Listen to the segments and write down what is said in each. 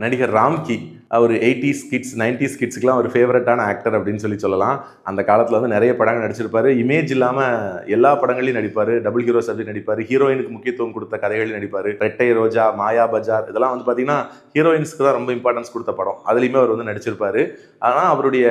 நடிகர் ராம்கி அவர் 80s kids 90s கிட்ஸுக்குலாம் ஒரு ஃபேவரட்டான ஆக்டர் அப்படின்னு சொல்லலாம். அந்த காலத்தில் வந்து நிறைய படங்கள் நடிச்சிருப்பாரு. இமேஜ் இல்லாமல் எல்லா படங்களையும் நடிப்பார். டபுள் ஹீரோ சப்ஜெக்ட் நடிப்பார். ஹீரோயினுக்கு முக்கியத்துவம் கொடுத்த கதைகளில் நடிப்பார். ரெட்டை ரோஜா, மாயா பஜார் இதெல்லாம் வந்து பார்த்தீங்கன்னா ஹீரோயின்ஸ்க்கு தான் ரொம்ப இம்பார்ட்டன்ஸ் கொடுத்த படம். அதுலேயுமே அவர் வந்து நடிச்சிருப்பாரு. ஆனால் அவருடைய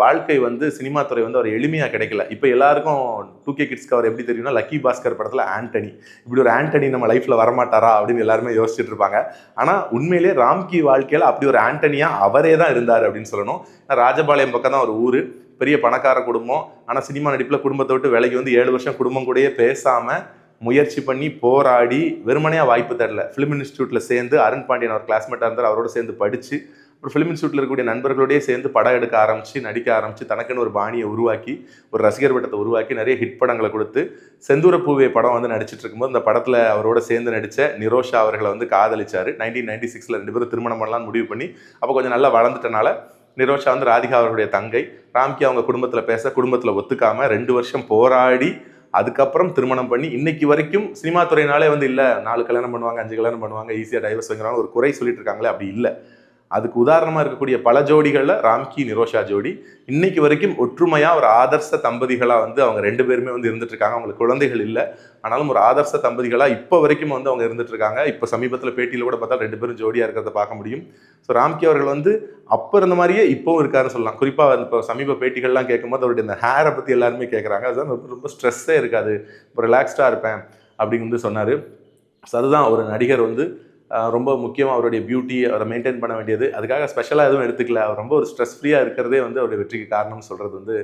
வாழ்க்கை வந்து சினிமா துறை வந்து அவர் எளிமையாக கிடைக்கல. இப்போ எல்லாருக்கும் 2K கிட்ஸ்க்கு அவர் எப்படி தெரியும்னா லக்கி பாஸ்கர் படத்தில் ஆண்டனி, இப்படி ஒரு ஆண்டனி நம்ம லைஃப்பில் வரமாட்டாரா அப்படின்னு எல்லாருமே யோசிச்சுட்டு இருப்பாங்க. ஆனால் உண்மையிலே ராம்கி வாழ்க்கையில் அப்படி ஒரு ஆண்டனியா அவரே தான் இருந்தார் அப்படின்னு சொல்லணும். ராஜபாளையம் பக்கம் தான் ஒரு ஊர், பெரிய பணக்கார குடும்பம். ஆனால் சினிமா நடிப்பில் குடும்பத்தை விட்டு வேலைக்கு வந்து 7 வருஷம் குடும்பம் கூடயே பேசாமல் முயற்சி பண்ணி போராடி வெறுமனையாக வாய்ப்பு தரல. ஃபிலிம் இன்ஸ்டியூட்டில் சேர்ந்து அருண் பாண்டியன் அவர் கிளாஸ்மேட்டாக இருந்தார், அவரோட சேர்ந்து படித்து ஒரு ஃபிலிம் இன்ஸ்டியூட்டில் இருக்கக்கூடிய நண்பர்களோடய சேர்ந்து படம் எடுக்க ஆரம்பித்து நடிக்க ஆரம்பித்து தனக்குன்னு ஒரு பாணியை உருவாக்கி ஒரு ரசிகர் வட்டத்தை உருவாக்கி நிறைய ஹிட் படங்களை கொடுத்து செந்தூர பூவே படம் வந்து நடிச்சிட்டு இருக்கும்போது இந்த படத்தில் அவரோட சேர்ந்து நடித்த நிரோஷா அவர்களை வந்து காதலிச்சார். 1996 2 பேரும் திருமணம் பண்ணலாம்னு முடிவு பண்ணி அப்போ கொஞ்சம் நல்லா வளர்ந்துட்டனால நிரோஷா வந்து ராதிகா அவர்களுடைய தங்கை. ராம்கி அவங்க குடும்பத்தில் பேச குடும்பத்தில் ஒத்துக்காமல் 2 வருஷம் போராடி அதுக்கப்புறம் திருமணம் பண்ணி இன்னைக்கு வரைக்கும் சினிமா துறையினாலே வந்து இல்லை 4 கல்யாணம் பண்ணுவாங்க 5 கல்யாணம் பண்ணுவாங்க ஈஸியாக டைவர்ஸ் வாங்குறாங்க ஒரு குறை சொல்லிட்டு இருக்காங்களே, அப்படி இல்லை. அதுக்கு உதாரணமாக இருக்கக்கூடிய பல ஜோடிகளில் ராம்கி நிரோஷா ஜோடி இன்னைக்கு வரைக்கும் ஒற்றுமையாக ஒரு ஆதர்ச தம்பதிகளாக வந்து அவங்க 2 பேருமே வந்து இருந்துட்டு இருக்காங்க. அவங்களுக்கு குழந்தைகள் இல்லை, ஆனாலும் ஒரு ஆதர்ச தம்பதிகளாக இப்போ வரைக்கும் வந்து அவங்க இருந்துட்டு இருக்காங்க. இப்போ சமீபத்தில் பேட்டியில் கூட பார்த்தா 2 பேரும் ஜோடியாக இருக்கிறத பார்க்க முடியும். ஸோ ராம்கி அவர்கள் வந்து அப்போ இருந்த மாதிரியே இப்போவும் இருக்காருன்னு சொல்லலாம். குறிப்பாக இப்போ சமீப பேட்டிகள்லாம் கேட்கும்போது அவருடைய இந்த ஹேரை பற்றி எல்லாருமே கேட்குறாங்க. அதுதான் ரொம்ப ஸ்ட்ரெஸ்ஸே இருக்காது, இப்போ ரிலாக்ஸ்டாக இருப்பேன் அப்படின்னு வந்து சொன்னார். ஸோ அதுதான் ஒரு நடிகர் வந்து ரொம்ப முக்கியமாக அவருடைய பியூட்டி அவரை மெயின்டைன் பண்ண வேண்டியது. அதுக்காக ஸ்பெஷலாக எதுவும் எடுத்துக்கல. அவர் ரொம்ப ஒரு ஸ்ட்ரெஸ் ஃப்ரீயாக இருக்கிறதே வந்து அவருடைய வெற்றிக்கு காரணம்னு சொல்கிறது வந்து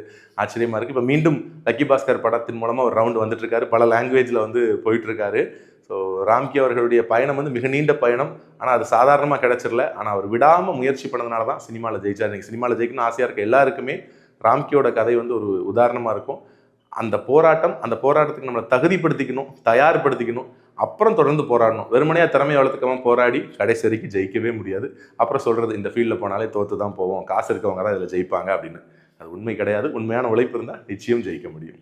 ஆச்சரியமாக இருக்குது. இப்போ மீண்டும் லக்கி பாஸ்கர் படத்தின் மூலமாக ஒரு ரவுண்டு வந்துட்டுருக்காரு, பல லாங்குவேஜில் வந்து போயிட்டுருக்காரு. ஸோ ராம்கி அவர்களுடைய பயணம் வந்து மிக நீண்ட பயணம். ஆனால் அது சாதாரணமாக கிடச்சிடல. ஆனால் அவர் விடாமல் முயற்சி பண்ணதுனால தான் சினிமாவில் ஜெயிச்சார். இன்றைக்கி சினிமாவில் ஜெயிக்கணும்னு ஆசையாக இருக்க எல்லாருக்குமே ராம்கியோட கதை வந்து ஒரு உதாரணமாக இருக்கும். அந்த போராட்டத்துக்கு நம்மளை தகுதிப்படுத்திக்கணும், தயார்படுத்திக்கணும், அப்புறம் தொடர்ந்து போராடணும். வெறுமனையாக திறமையை வளர்த்துக்காமல் போராடி கடைசி வரைக்கும் ஜெயிக்கவே முடியாது. அப்புறம் சொல்கிறது இந்த ஃபீல்டில் போனாலே தோற்று தான் போவோம், காசு இருக்கவங்க தான் இதில் ஜெயிப்பாங்க அப்படின்னு. அது உண்மை கிடையாது. உண்மையான உழைப்பு இருந்தால் நிச்சயம் ஜெயிக்க முடியும்.